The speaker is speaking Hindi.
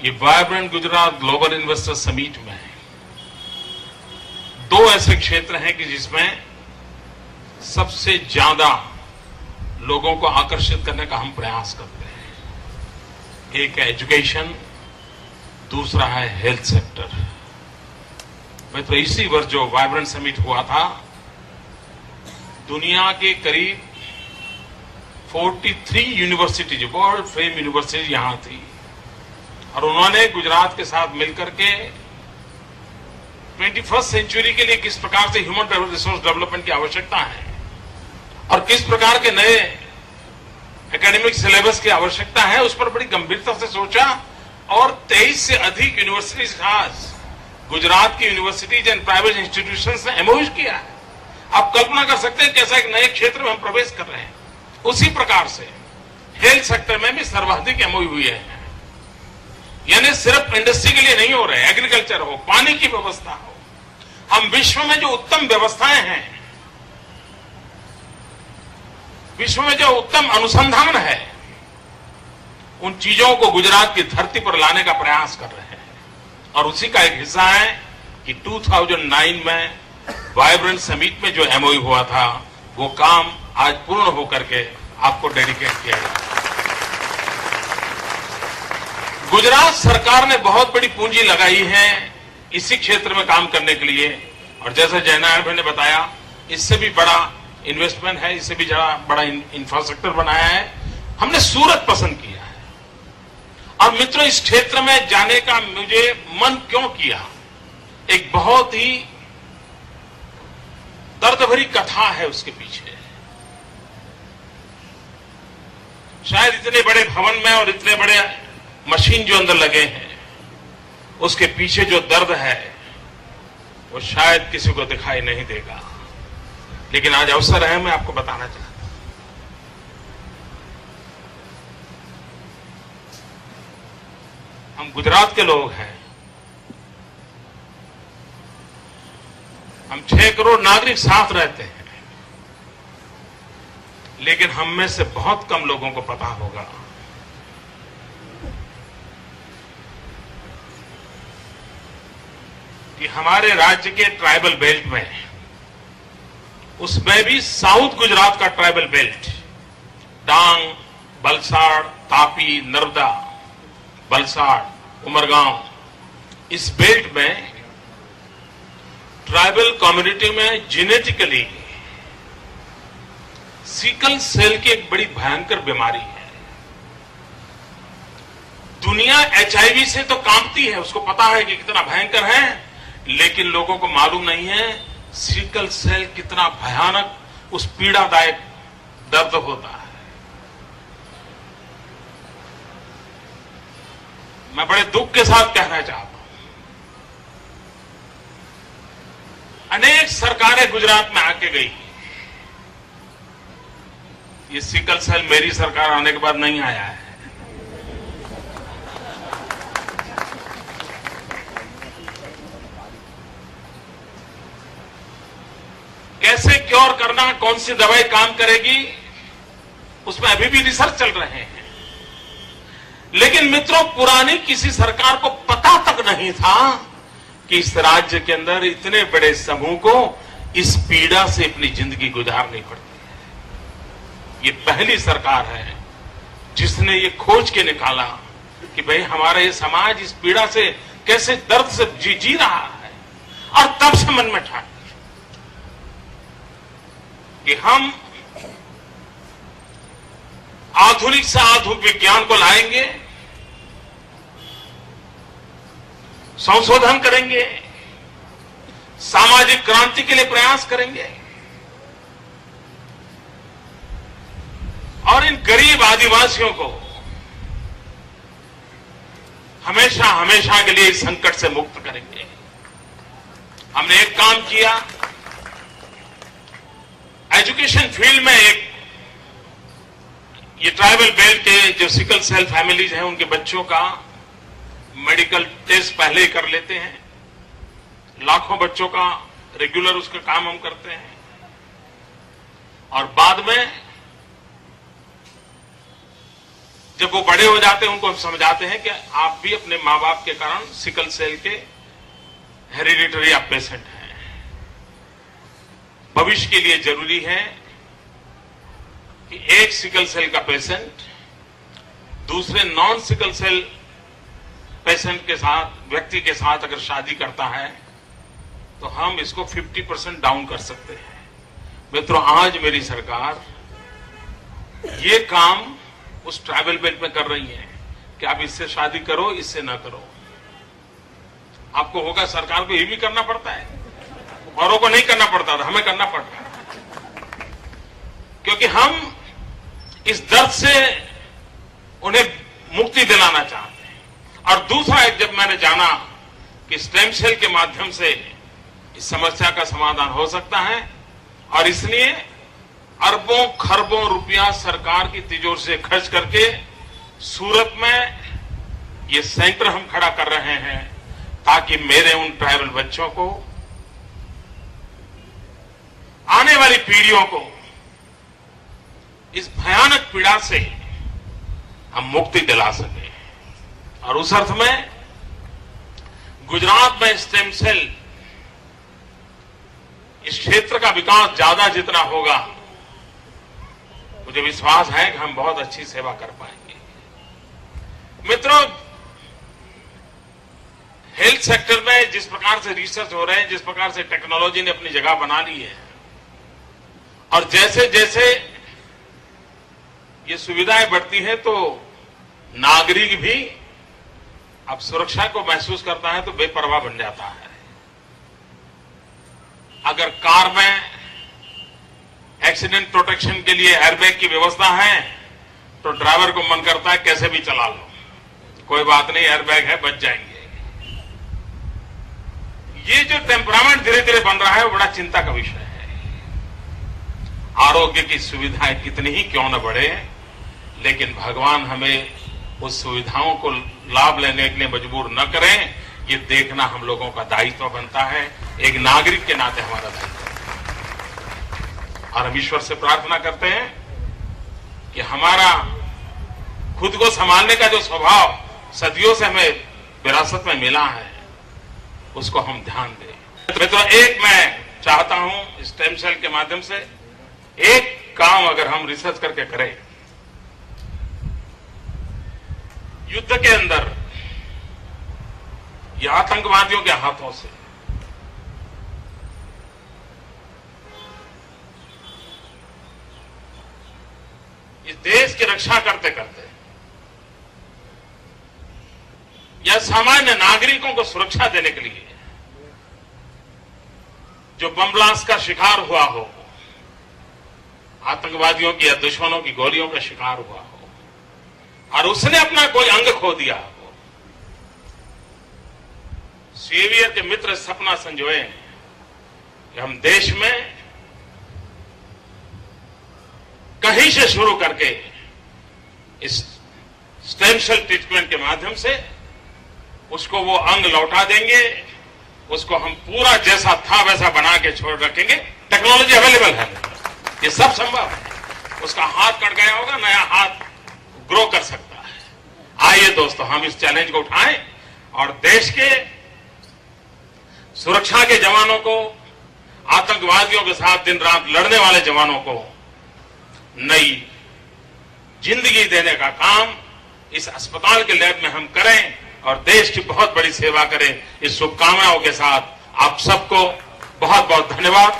ये vibrant Gujarat global investor summit में दो ऐसे क्षेत्र हैं कि जिसमें सबसे ज्यादा लोगों को आकर्षित करने का हम प्रयास करते हैं। एक है एजुकेशन, दूसरा है हेल्थ सेक्टर। मैं तो इसी वर्ष जो वाइब्रेंट समिट हुआ था, दुनिया के करीब 43 यूनिवर्सिटीज, वर्ल्ड फेम यूनिवर्सिटीज यहां थी और उन्होंने गुजरात के साथ मिलकर के 21st सेंचुरी के लिए किस प्रकार से ह्यूमन रिसोर्स डेवलपमेंट की आवश्यकता है और किस प्रकार के नए एकेडमिक सिलेबस की आवश्यकता है, उस पर बड़ी गंभीरता से सोचा और 23 से अधिक यूनिवर्सिटीज आज गुजरात की यूनिवर्सिटीज एंड प्राइवेट इंस्टीट्यूशंस ने एमओयू किया है। आप कल्पना कर सकते हैं कैसा एक नए क्षेत्र में हम प्रवेश कर रहे हैं। उसी प्रकार से हेल्थ सेक्टर में भी सर्वाधिक एमओयू हुई है। यानी सिर्फ इंडस्ट्री के लिए नहीं हो रहे, एग्रीकल्चर हो, पानी की व्यवस्था हो, हम विश्व में जो उत्तम व्यवस्थाएं हैं, विश्व में जो उत्तम अनुसंधान है, उन चीजों को गुजरात की धरती पर लाने का प्रयास कर रहे हैं। और उसी का एक हिस्सा है कि 2009 में वाइब्रेंट समिट में जो एमओयू हुआ था, वो काम आज पूर्ण होकर के आपको डेडिकेट किया गया। गुजरात सरकार ने बहुत बड़ी पूंजी लगाई है इसी क्षेत्र में काम करने के लिए और जैसे जयनारायण भाई ने बताया, इससे भी बड़ा इन्वेस्टमेंट है, इससे भी बड़ा इंफ्रास्ट्रक्चर बनाया है। हमने सूरत पसंद किया है। और मित्रों, इस क्षेत्र में जाने का मुझे मन क्यों किया, एक बहुत ही दर्द भरी कथा है उसके पीछे। शायद इतने बड़े भवन में और इतने बड़े मशीन जो अंदर लगे हैं, उसके पीछे जो दर्द है वो शायद किसी को दिखाई नहीं देगा, लेकिन आज अवसर है, मैं आपको बताना चाहता हूं। हम गुजरात के लोग हैं, हम 6 करोड़ नागरिक साथ रहते हैं, लेकिन हम में से बहुत कम लोगों को पता होगा कि हमारे राज्य के ट्राइबल बेल्ट में, उसमें भी साउथ गुजरात का ट्राइबल बेल्ट, डांग, बलसाड़, तापी, नर्मदा, बलसाड़, उमरगांव, इस बेल्ट में ट्राइबल कम्युनिटी में जेनेटिकली सिकल सेल की एक बड़ी भयंकर बीमारी है। दुनिया एचआईवी से तो कांपती है, उसको पता है कि कितना भयंकर है, लेकिन लोगों को मालूम नहीं है सिकल सेल कितना भयानक, उस पीड़ादायक दर्द होता है। मैं बड़े दुख के साथ कहना चाहता हूं, अनेक सरकारें गुजरात में आके गई, ये सिकल सेल मेरी सरकार आने के बाद नहीं आया है। कैसे क्योर करना, कौन सी दवाई काम करेगी, उसमें अभी भी रिसर्च चल रहे हैं। लेकिन मित्रों, पुरानी किसी सरकार को पता तक नहीं था कि इस राज्य के अंदर इतने बड़े समूह को इस पीड़ा से अपनी जिंदगी गुजारनी पड़ती है। ये पहली सरकार है जिसने ये खोज के निकाला कि भाई हमारा ये समाज इस पीड़ा से कैसे दर्द से जी रहा है, और तब से मन में ठान कि हम आधुनिक से आधुनिक विज्ञान को लाएंगे, संशोधन करेंगे, सामाजिक क्रांति के लिए प्रयास करेंगे और इन गरीब आदिवासियों को हमेशा हमेशा के लिए इस संकट से मुक्त करेंगे। हमने एक काम किया, एजुकेशन फील्ड में एक ये ट्राइबल बेल्ट के जो सिकल सेल फैमिलीज हैं, उनके बच्चों का मेडिकल टेस्ट पहले ही कर लेते हैं। लाखों बच्चों का रेगुलर उसका काम हम करते हैं और बाद में जब वो बड़े हो जाते हैं उनको हम समझाते हैं कि आप भी अपने माँ बाप के कारण सिकल सेल के हेरिडिटरी आप पेशेंट हैं। भविष्य के लिए जरूरी है कि एक सिकल सेल का पेशेंट दूसरे नॉन सिकल सेल पेशेंट के साथ, व्यक्ति के साथ अगर शादी करता है तो हम इसको 50% डाउन कर सकते हैं। मित्रों, आज मेरी सरकार ये काम उस ट्राइबल बेल्ट में कर रही है कि आप इससे शादी करो, इससे ना करो। आपको होगा सरकार को ये भी करना पड़ता है, औरों को नहीं करना पड़ता था, हमें करना पड़ता है, क्योंकि हम इस दर्द से उन्हें मुक्ति दिलाना चाहते हैं। और दूसरा, एक जब मैंने जाना कि स्टेम सेल के माध्यम से इस समस्या का समाधान हो सकता है, और इसलिए अरबों खरबों रुपया सरकार की तिजोरी से खर्च करके सूरत में ये सेंटर हम खड़ा कर रहे हैं ताकि मेरे उन ट्राइबल बच्चों को, आने वाली पीढ़ियों को इस भयानक पीड़ा से हम मुक्ति दिला सके। और उस अर्थ में गुजरात में स्टेम सेल इस क्षेत्र का विकास ज्यादा जितना होगा, मुझे विश्वास है कि हम बहुत अच्छी सेवा कर पाएंगे। मित्रों, हेल्थ सेक्टर में जिस प्रकार से रिसर्च हो रहे हैं, जिस प्रकार से टेक्नोलॉजी ने अपनी जगह बना ली है, और जैसे जैसे ये सुविधाएं बढ़ती हैं तो नागरिक भी अब सुरक्षा को महसूस करता है तो बेपरवाह बन जाता है। अगर कार में एक्सीडेंट प्रोटेक्शन के लिए एयरबैग की व्यवस्था है तो ड्राइवर को मन करता है कैसे भी चला लो, कोई बात नहीं, एयरबैग है, बच जाएंगे। ये जो टेम्परामेंट धीरे धीरे बन रहा है वो बड़ा चिंता का विषय है। आरोग्य की सुविधाएं कितनी ही क्यों न बढ़े, लेकिन भगवान हमें उस सुविधाओं को लाभ लेने के लिए मजबूर न करें, ये देखना हम लोगों का दायित्व बनता है, एक नागरिक के नाते हमारा दायित्व है। और हम ईश्वर से प्रार्थना करते हैं कि हमारा खुद को संभालने का जो स्वभाव सदियों से हमें विरासत में मिला है उसको हम ध्यान दें। मित्रों, एक मैं चाहता हूं स्टेम सेल के माध्यम से एक काम अगर हम रिसर्च करके करें, युद्ध के अंदर या आतंकवादियों के हाथों से इस देश की रक्षा करते करते या सामान्य नागरिकों को सुरक्षा देने के लिए जो बम ब्लास्ट का शिकार हुआ हो, आतंकवादियों की या दुश्मनों की गोलियों का शिकार हुआ हो और उसने अपना कोई अंग खो दिया हो, सेवियर के मित्र सपना संजोए कि हम देश में कहीं से शुरू करके इस स्टेम सेल ट्रीटमेंट के माध्यम से उसको वो अंग लौटा देंगे, उसको हम पूरा जैसा था वैसा बना के छोड़ रखेंगे। टेक्नोलॉजी अवेलेबल है, ये सब संभव है। उसका हाथ कट गया होगा, नया हाथ ग्रो कर सकता है। आइए दोस्तों, हम इस चैलेंज को उठाएं और देश के सुरक्षा के जवानों को, आतंकवादियों के साथ दिन रात लड़ने वाले जवानों को नई जिंदगी देने का काम इस अस्पताल के लैब में हम करें और देश की बहुत बड़ी सेवा करें। इस शुभकामनाओं के साथ आप सबको बहुत बहुत धन्यवाद।